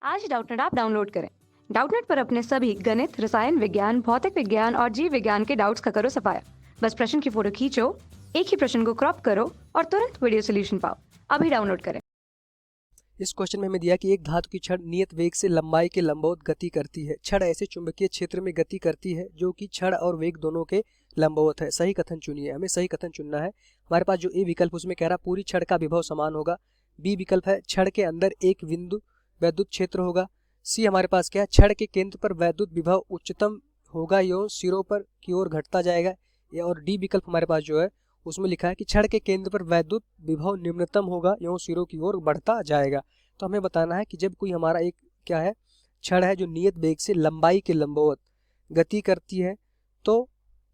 आज Doubtnut app download करें। Doubtnut पर अपने सभी गणित, रसायन विज्ञान, भौतिक विज्ञान और जीव विज्ञान के डाउट्स का करो सफाया। बस प्रश्न की फोटो खींचो, एक ही प्रश्न को क्रॉप करो और तुरंत वीडियो सोल्यूशन पाओ। अभी डाउनलोड करें। इस क्वेश्चन में हमें दिया कि एक धातु की छड़ नियत वेग से लंबाई के लंबवत गति करती है। छड़ ऐसे चुंबकीय क्षेत्र में गति करती है जो कि छड़ और वेग दोनों के लंबवत है। सही कथन चुनिए। हमें सही कथन चुनना है। हमारे पास जो ए विकल्प उसमें कह रहा पूरी छड़ का विभव समान होगा। बी विकल्प है छड़ के अंदर एक बिंदु वैद्युत क्षेत्र होगा। सी हमारे पास क्या है, छड़ के केंद्र पर वैद्युत विभव उच्चतम होगा एवं सिरों पर की ओर घटता जाएगा। और डी विकल्प हमारे पास जो है उसमें लिखा है कि छड़ के केंद्र पर वैद्युत विभव निम्नतम होगा एवं सिरों की ओर बढ़ता जाएगा। तो हमें बताना है कि जब कोई हमारा एक क्या है छड़ है जो नियत वेग से लंबाई के लंबवत गति करती है, तो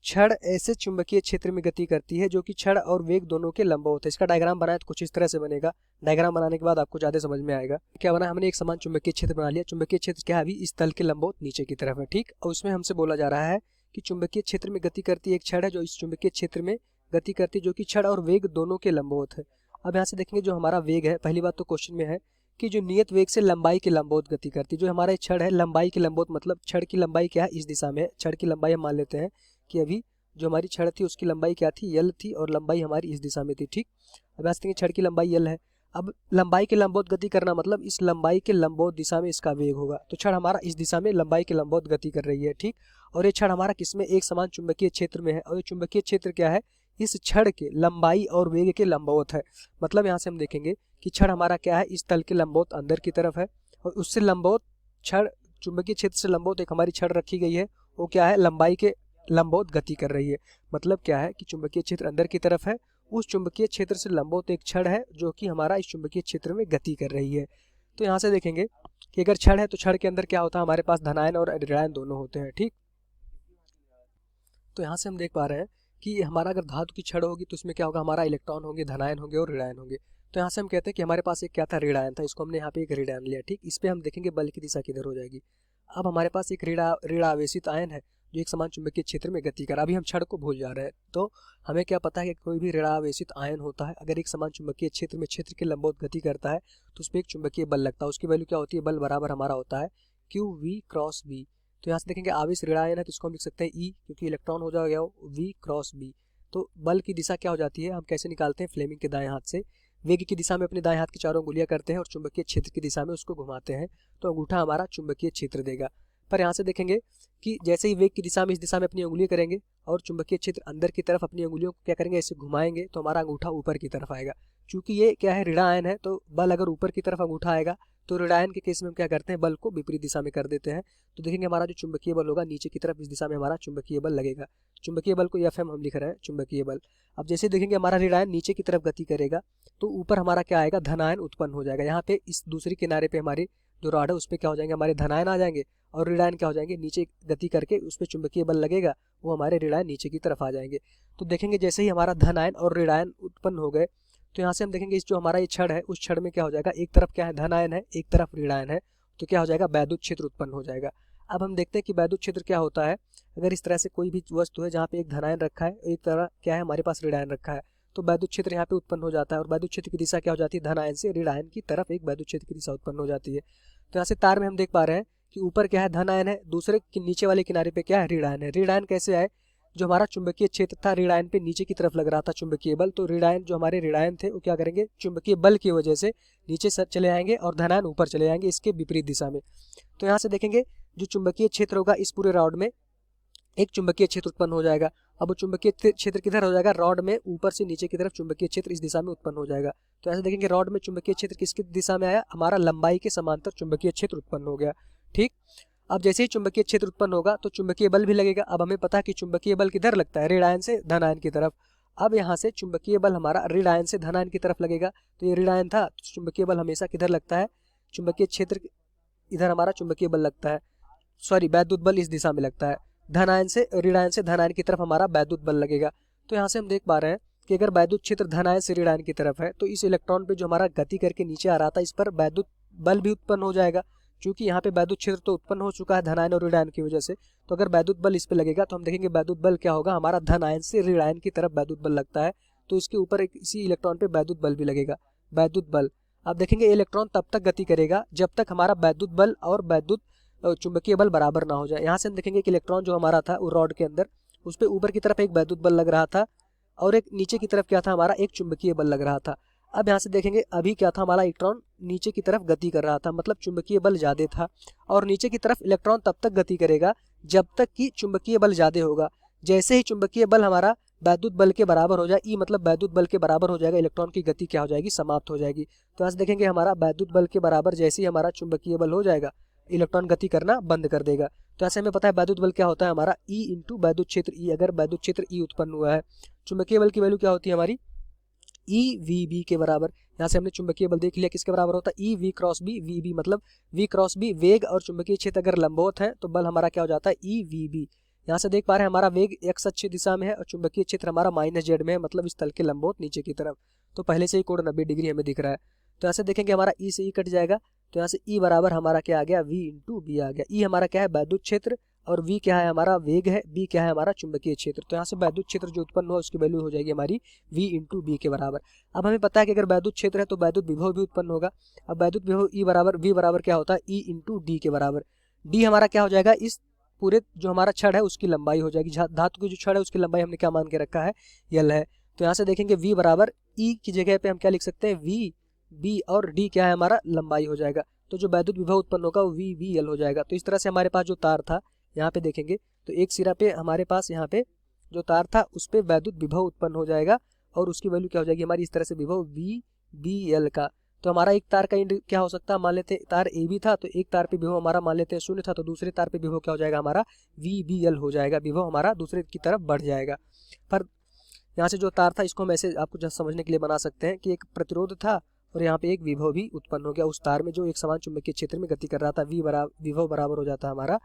छड़ ऐसे चुंबकीय क्षेत्र में गति करती है जो कि छड़ और वेग दोनों के लंबवत है। इसका डायग्राम बनाए तो कुछ इस तरह से बनेगा। डायग्राम बनाने के बाद आपको ज्यादा समझ में आएगा। क्या बना, हमने एक समान चुंबकीय क्षेत्र बना लिया। चुंबकीय क्षेत्र क्या है, अभी इस तल के लंबवत नीचे की तरफ है। ठीक, और उसमें हमसे बोला जा रहा है कि चुंबकीय क्षेत्र में गति करती एक छड़ है जो इस चुंबकीय क्षेत्र में गति करती है जो कि छड़ और वेग दोनों के लंबवत है। अब यहाँ से देखेंगे जो हमारा वेग है, पहली बात तो क्वेश्चन में है कि जो नियत वेग से लंबाई के लंबवत गति करती है। जो हमारा छड़ है लंबाई के लंबवत, मतलब छड़ की लंबाई क्या है, इस दिशा में है। छड़ की लंबाई हम मान लेते हैं कि अभी जो हमारी छड़ थी उसकी लंबाई क्या थी, यल थी, और लंबाई हमारी इस दिशा में थी। ठीक, अब यहाँ से छड़ की लंबाई यल है। अब लंबाई के लंबवत गति करना मतलब इस लंबाई के लंबवत दिशा में इसका वेग होगा। तो छड़ हमारा इस दिशा में लंबाई के लंबवत गति कर रही है। ठीक, और ये छड़ हमारा किसमें, एक समान चुंबकीय क्षेत्र में है। और ये चुंबकीय क्षेत्र क्या है, इस छड़ के लंबाई और वेग के लंबवत है। मतलब यहाँ से हम देखेंगे कि छड़ हमारा क्या है, इस तल के लंबवत अंदर की तरफ है, और उससे लंबवत छड़ चुंबकीय क्षेत्र से लंबवत एक हमारी छड़ रखी गई है, वो क्या है, लंबाई के लंबवत गति कर रही है। मतलब क्या है कि चुंबकीय क्षेत्र अंदर की तरफ है, उस चुंबकीय क्षेत्र से लंबवत एक छड़ है जो कि हमारा इस चुंबकीय क्षेत्र में गति कर रही है। तो यहाँ से देखेंगे कि अगर छड़ है तो छड़ के अंदर क्या होता है, हमारे पास धनायन और ऋणायन दोनों होते हैं। ठीक, तो यहाँ से हम देख पा रहे हैं कि हमारा अगर धातु की छड़ होगी तो इसमें क्या होगा, हमारा इलेक्ट्रॉन होंगे, धनायन होंगे और ऋणायन होंगे। तो यहाँ से हम कहते हैं कि हमारे पास एक क्या था, ऋणायन था, इसको हमने यहाँ पे एक ऋणायन लिया। ठीक, इस पे हम देखेंगे बल की दिशा किधर हो जाएगी। अब हमारे पास एक ऋणावेशित आयन है जो एक समान चुंबकीय क्षेत्र में गति कर। अभी हम छड़ को भूल जा रहे हैं, तो हमें क्या पता है कि कोई भी ऋणावेशित आयन होता है अगर एक समान चुंबकीय क्षेत्र में क्षेत्र के लंबवत गति करता है तो उस पर एक चुंबकीय बल लगता है। उसकी वैल्यू क्या होती है, बल बराबर हमारा होता है क्यू वी क्रॉस बी। तो यहाँ से देखेंगे आवेश ऋणायन है तो इसको हम लिख सकते हैं ई, क्योंकि इलेक्ट्रॉन हो जाएगा वी क्रॉस बी। तो बल की दिशा क्या हो जाती है, हम कैसे निकालते हैं, फ्लेमिंग के दाएं हाथ से वेग की दिशा में अपने दाएं हाथ की चारों उंगलियां करते हैं और चुंबकीय क्षेत्र की दिशा में उसको घुमाते हैं, तो अंगूठा हमारा चुंबकीय क्षेत्र देगा। पर यहाँ से देखेंगे कि जैसे ही वेग की दिशा में इस दिशा में अपनी उंगली करेंगे और चुंबकीय क्षेत्र अंदर की तरफ अपनी उंगलियों को क्या करेंगे, ऐसे घुमाएंगे, तो हमारा अंगूठा ऊपर की तरफ आएगा। क्योंकि ये क्या है, ऋणायन है, तो बल अगर ऊपर की तरफ अंगूठा आएगा तो ऋणायन के केस में हम क्या करते हैं, बल को विपरीत दिशा में कर देते हैं। तो देखेंगे हमारा जो चुंबकीय बल होगा नीचे की तरफ इस दिशा में हमारा चुंबकीय बल लगेगा। चुंबकीय बल को एफएम हम लिख रहे हैं, चुंबकीय बल। अब जैसे देखेंगे हमारा ऋणायन नीचे की तरफ गति करेगा तो ऊपर हमारा क्या आएगा, धनायन उत्पन्न हो जाएगा। यहाँ पे इस दूसरी किनारे पे हमारी जो रॉड है उस पर क्या हो जाएंगे, हमारे धनायन आ जाएंगे, और ऋणायन क्या हो जाएंगे, नीचे गति करके उस पर चुंबकीय बल लगेगा, वो हमारे ऋणायन नीचे की तरफ आ जाएंगे। तो देखेंगे जैसे ही हमारा धनायन और ऋणायन उत्पन्न हो गए तो यहाँ से हम देखेंगे इस जो हमारा ये छड़ है उस छड़ में क्या हो जाएगा, एक तरफ क्या है, धनायन है, एक तरफ ऋणायन है, तो क्या हो जाएगा, वैद्युत क्षेत्र उत्पन्न हो जाएगा। अब हम देखते हैं कि वैद्युत क्षेत्र क्या होता है। अगर इस तरह से कोई भी वस्तु है जहाँ पे एक धनायन रखा है, एक तरह क्या है हमारे पास ऋणायन रखा है, तो वैद्युत क्षेत्र यहाँ पे उत्पन्न हो जाता है। और वैद्युत क्षेत्र की दिशा क्या हो जाती है, धनायन से ऋणायन की तरफ एक वैद्युत क्षेत्र की दिशा उत्पन्न हो जाती है। तो यहाँ से तार में हम देख पा रहे हैं कि ऊपर क्या है, धनायन है, दूसरे नीचे वाले किनारे पे क्या है, ऋणायन है। ऋणायन कैसे आए, जो हमारा चुंबकीय क्षेत्र था ऋणायन पे नीचे की तरफ लग रहा था चुंबकीय बल, तो ऋणायन जो हमारे ऋणायन थे वो क्या करेंगे, चुंबकीय बल की वजह से नीचे चले आएंगे और धनायन ऊपर चले जाएंगे इसके विपरीत दिशा में। तो यहाँ से देखेंगे जो चुंबकीय क्षेत्र होगा इस पूरे रॉड में एक चुंबकीय क्षेत्र उत्पन्न हो जाएगा। अब वो चुंबकीय क्षेत्र किधर हो जाएगा, रॉड में ऊपर से नीचे की तरफ चुंबकीय क्षेत्र इस दिशा में उत्पन्न हो जाएगा। तो ऐसे देखेंगे रॉड में चुंबकीय क्षेत्र किसकी दिशा में आया, हमारा लंबाई के समांतर चुंबकीय क्षेत्र उत्पन्न हो गया। ठीक, अब जैसे ही चुंबकीय क्षेत्र उत्पन्न होगा तो चुंबकीय बल भी लगेगा। अब हमें पता है कि चुंबकीय बल किधर लगता है, ऋणायन से धनायन की तरफ। अब यहाँ से चुंबकीय बल हमारा ऋणायन से धनायन की तरफ लगेगा, तो ये ऋणायन था, तो चुंबकीय बल हमेशा किधर लगता है, चुंबकीय क्षेत्र इधर हमारा चुंबकीय बल लगता है, सॉरी वैद्युत बल इस दिशा में लगता है। धनायन से ऋणायन से धनायन की तरफ हमारा वैद्युत बल लगेगा। तो यहाँ से हम देख पा रहे हैं कि अगर वैद्युत क्षेत्र धनायन से ऋणायन की तरफ है तो इस इलेक्ट्रॉन पे जो हमारा गति करके नीचे आ रहा था इस पर वैद्युत बल भी उत्पन्न हो जाएगा। क्योंकि यहाँ पे वैद्युत क्षेत्र तो उत्पन्न हो चुका है धनायन और ऋणायन की वजह से, तो अगर वैद्युत बल इस पे लगेगा तो हम देखेंगे वैद्युत बल क्या होगा, हमारा धनायन से ऋणायन की तरफ वैद्युत बल लगता है, तो इसके ऊपर एक इसी इलेक्ट्रॉन पे वैद्युत बल भी लगेगा, वैद्युत बल। अब देखेंगे इलेक्ट्रॉन तब तक गति करेगा जब तक हमारा वैद्युत बल और वैद्युत चुंबकीय बल बराबर ना हो जाए। यहाँ से हम देखेंगे कि इलेक्ट्रॉन जो हमारा था वो रॉड के अंदर, उस पर ऊपर की तरफ एक वैद्युत बल लग रहा था और एक नीचे की तरफ क्या था, हमारा एक चुंबकीय बल लग रहा था। अब यहाँ से देखेंगे अभी क्या था, हमारा इलेक्ट्रॉन नीचे की तरफ गति कर रहा था, मतलब चुंबकीय बल ज्यादा था। और नीचे की तरफ इलेक्ट्रॉन तब तक गति करेगा जब तक कि चुंबकीय बल ज्यादा होगा। जैसे ही चुंबकीय बल हमारा वैद्युत बल के बराबर हो जाए, ई मतलब वैद्युत बल के बराबर हो जाएगा, इलेक्ट्रॉन की गति क्या हो जाएगी, समाप्त हो जाएगी। तो यहाँ से देखेंगे हमारा वैद्युत बल के बराबर जैसे ही हमारा चुंबकीय बल हो जाएगा, इलेक्ट्रॉन गति करना बंद कर देगा। तो ऐसे हमें पता है वैद्युत बल क्या होता है, हमारा ई इंटू वैद्युत क्षेत्र ई। अगर वैद्युत क्षेत्र ई उत्पन्न हुआ है, चुंबकीय बल की वैल्यू क्या होती है हमारी, ई वी बी के बराबर। यहाँ से हमने चुंबकीय बल देख लिया किसके बराबर होता है, E v cross B v B, मतलब वी क्रॉस बी वेग और चुंबकीय क्षेत्र अगर लंबवत है तो बल हमारा क्या हो जाता है, ई वी बी। यहाँ से देख पा रहे हैं हमारा वेग एक्स अक्ष दिशा में है और चुंबकीय क्षेत्र हमारा माइनस जेड में है, मतलब इस तल के लंबवत नीचे की तरफ। तो पहले से ही कोण 90 डिग्री हमें दिख रहा है। तो यहाँ से देखेंगे हमारा ई से ई कट जाएगा, तो यहाँ से ई बराबर हमारा क्या आ गया, वी इंटू बी आ गया। ई हमारा क्या है, वैद्युत क्षेत्र, और वी क्या है, हमारा वेग है, बी क्या है, हमारा चुंबकीय क्षेत्र। तो यहाँ से वैद्युत क्षेत्र जो उत्पन्न हुआ उसकी वैल्यू हो जाएगी हमारी वी इंटू बी के बराबर। अब हमें पता है कि अगर वैद्युत क्षेत्र है तो वैद्युत विभव भी उत्पन्न होगा। अब वैद्युत विभव ई बराबर वी बराबर क्या होता है, ई इंटू डी के बराबर। डी हमारा क्या हो जाएगा, इस पूरे जो हमारा छड़ है उसकी लंबाई हो जाएगी। धातु की जो छड़ है उसकी लंबाई हमने क्या मान के रखा है, यल है। तो यहाँ से देखेंगे वी बराबर ई की जगह पे हम क्या लिख सकते हैं, वी बी, और डी क्या है, हमारा लंबाई हो जाएगा। तो जो वैद्युत विभव उत्पन्न होगा वो वी बी एल हो जाएगा। तो इस तरह से हमारे पास जो तार था, यहाँ पे देखेंगे तो एक सिरा पे हमारे पास यहाँ पे जो तार था उस पे वैद्युत विभव उत्पन्न हो जाएगा और उसकी वैल्यू क्या हो जाएगी हमारी, इस तरह से विभव वी बी एल का। तो हमारा एक तार का इंड क्या हो सकता है, मान लेते हैं तार ए बी था तो एक तार पे विभव हमारा मान लेते हैं 0 था, तो दूसरे तार पे विभव क्या हो जाएगा हमारा, वी बी एल हो जाएगा, विभव हमारा दूसरे की तरफ बढ़ जाएगा। पर यहाँ से जो तार था इसको हम ऐसे आपको जस्ट समझने के लिए बना सकते हैं कि एक प्रतिरोध था और यहाँ पे एक विभव भी उत्पन्न हो गया उस तार में जो एक समान चुंबकीय क्षेत्र में गति कर रहा था। विभव बराबर हो जाता है हमारा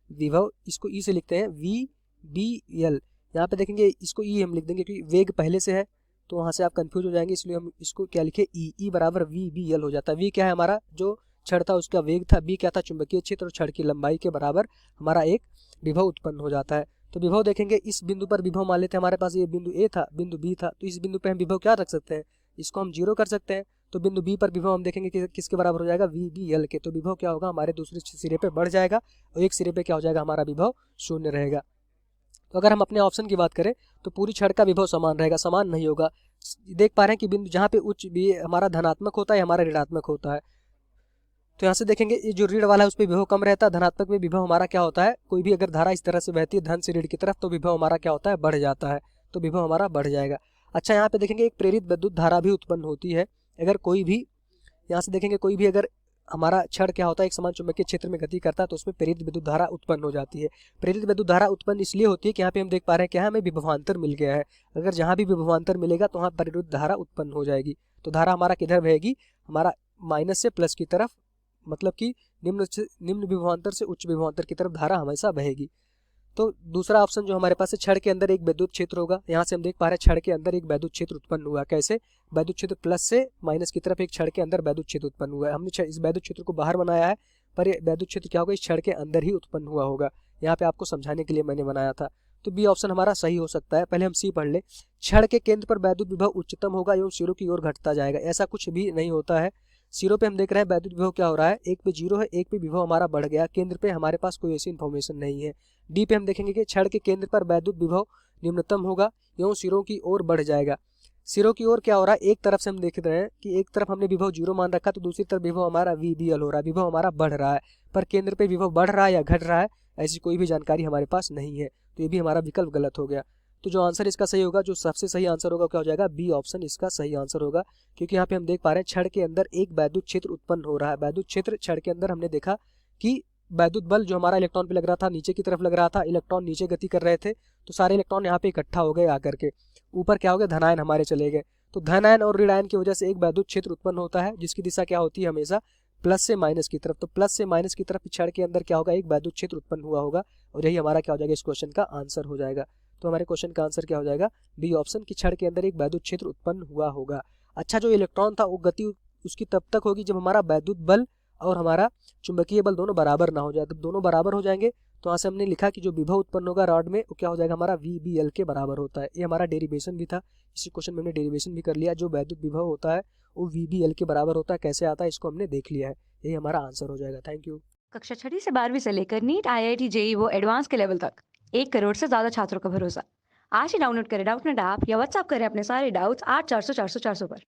विभव, इसको ई से लिखते हैं वी बी एल। यहाँ पे देखेंगे इसको ई हम लिख देंगे क्योंकि वेग पहले से है तो वहाँ से आप कंफ्यूज हो जाएंगे, इसलिए हम इसको क्या लिखे, ई बराबर वी बी एल हो जाता है। वी क्या है, हमारा जो छड़ था उसका वेग था, बी क्या था, चुंबकीय क्षेत्र, और छड़ की लंबाई के बराबर हमारा एक विभव उत्पन्न हो जाता है। तो विभव देखेंगे इस बिंदु पर विभव मान लेते हैं हमारे पास ये बिंदु ए था, बिंदु बी था, तो इस बिंदु पे हम विभव क्या रख सकते हैं, इसको हम 0 कर सकते हैं। तो बिंदु बी पर विभव हम देखेंगे कि किसके बराबर हो जाएगा, वी बी एल के। तो विभव क्या होगा, हमारे दूसरे सिरे पे बढ़ जाएगा और एक सिरे पे क्या हो जाएगा, हमारा विभव 0 रहेगा। तो अगर हम अपने ऑप्शन की बात करें तो पूरी छड़ का विभव समान रहेगा, समान नहीं होगा। देख पा रहे हैं कि बिंदु जहाँ पे उच्च भी हमारा धनात्मक होता है, हमारा ऋणात्मक होता है। तो यहाँ से देखेंगे ये जो ऋण वाला है उस पर विभव कम रहता है, धनात्मक में विभव हमारा क्या होता है, कोई भी अगर धारा इस तरह से बहती है धन से ऋण की तरफ तो विभव हमारा क्या होता है, बढ़ जाता है, तो विभव हमारा बढ़ जाएगा। अच्छा, यहाँ पे देखेंगे एक प्रेरित विद्युत धारा भी उत्पन्न होती है। अगर कोई भी यहाँ से देखेंगे कोई भी अगर हमारा छड़ क्या होता है एक समान चुंबकीय क्षेत्र में गति करता है तो उसमें प्रेरित विद्युत धारा उत्पन्न हो जाती है। प्रेरित विद्युत धारा उत्पन्न इसलिए होती है कि यहाँ पे हम देख पा रहे हैं क्या हमें विभवांतर मिल गया है। अगर जहाँ भी विभवांतर मिलेगा तो वहाँ प्रेरित धारा उत्पन्न हो जाएगी। तो धारा हमारा किधर बहेगी, हमारा माइनस से प्लस की तरफ, मतलब कि निम्न विभवांतर से उच्च विभवांतर की तरफ धारा हमेशा बहेगी। तो दूसरा ऑप्शन जो हमारे पास है, छड़ के अंदर एक विद्युत क्षेत्र होगा। यहाँ से हम देख पा रहे हैं छड़ के अंदर एक विद्युत क्षेत्र उत्पन्न हुआ। कैसे, विद्युत क्षेत्र प्लस से माइनस की तरफ एक छड़ के अंदर विद्युत क्षेत्र उत्पन्न हुआ है। हमने इस विद्युत क्षेत्र को बाहर बनाया है पर ये विद्युत क्षेत्र क्या होगा, इस छड़ के अंदर ही उत्पन्न हुआ होगा। यहाँ पे आपको समझाने के लिए मैंने बनाया था। तो बी ऑप्शन हमारा सही हो सकता है। पहले हम सी पढ़ ले। छड़ के केंद्र पर वैद्युत विभव उच्चतम होगा एवं सिरों की ओर घटता जाएगा। ऐसा कुछ भी नहीं होता है। सिरों पे हम देख रहे हैं वैद्युत विभव क्या हो रहा है, एक पे 0 है, एक पे विभव हमारा बढ़ गया। केंद्र पे हमारे पास कोई ऐसी इन्फॉर्मेशन नहीं है। डी पे हम देखेंगे कि छड़ के केंद्र पर वैद्युत विभव निम्नतम होगा एवं सिरों की ओर बढ़ जाएगा। सिरों की ओर क्या हो रहा है, एक तरफ से हम देख रहे हैं कि एक तरफ हमने विभव 0 मान रखा तो दूसरी तरफ विभव हमारा वी बी एल हो रहा है, विभव हमारा बढ़ रहा है। पर केंद्र पे विभव बढ़ रहा है या घट रहा है ऐसी कोई भी जानकारी हमारे पास नहीं है। तो ये भी हमारा विकल्प गलत हो गया। तो जो आंसर इसका सही होगा, जो सबसे सही आंसर होगा क्या हो जाएगा, बी ऑप्शन इसका सही आंसर होगा। क्योंकि यहाँ पे हम देख पा रहे हैं छड़ के अंदर एक वैद्युत क्षेत्र उत्पन्न हो रहा है। वैद्युत क्षेत्र छड़ के अंदर हमने देखा कि वैद्युत बल जो हमारा इलेक्ट्रॉन पे लग रहा था नीचे की तरफ लग रहा था, इलेक्ट्रॉन नीचे गति कर रहे थे तो सारे इलेक्ट्रॉन यहाँ पे इकट्ठा हो गए आकर के। ऊपर क्या हो गया, धनायन हमारे चले गए। तो धनायन और ऋणायन की वजह से एक वैद्युत क्षेत्र उत्पन्न होता है जिसकी दिशा क्या होती है हमेशा प्लस से माइनस की तरफ। तो प्लस से माइनस की तरफ छड़ के अंदर क्या होगा, एक वैद्युत क्षेत्र उत्पन्न हुआ होगा और यही हमारा क्या हो जाएगा, इस क्वेश्चन का आंसर हो जाएगा। तो हमारे क्वेश्चन का आंसर क्या हो जाएगा, बी ऑप्शन की छड़ के अंदर एक वैद्युत क्षेत्र उत्पन्न हुआ होगा। अच्छा, जो इलेक्ट्रॉन था वो गति उसकी तब तक होगी जब हमारा वैद्युत बल और हमारा चुंबकीय बल दोनों बराबर ना हो जाए। तब दोनों बराबर हो जाएंगे तो यहाँ से हमने लिखा कि जो विभव उत्पन्न होगा रॉड में वो क्या हो जाएगा, हमारा वी बी एल के बराबर होता है। ये हमारा डेरिवेशन भी था, इसी क्वेश्चन में हमने डेरिवेशन भी कर लिया। जो वैद्युत विभव होता है वो VBL के बराबर होता है, कैसे आता है इसको हमने देख लिया है। यही हमारा आंसर हो जाएगा। Thank you. कक्षा 6वीं से 12वीं से लेकर नीट, IIT, जेईई वो एडवांस के लेवल तक 1 करोड़ से ज्यादा छात्रों का भरोसा। आज ही डाउनलोड करें डाउटनेट ऐप या व्हाट्सएप करें अपने सारे डाउट्स 8400 400 400 पर।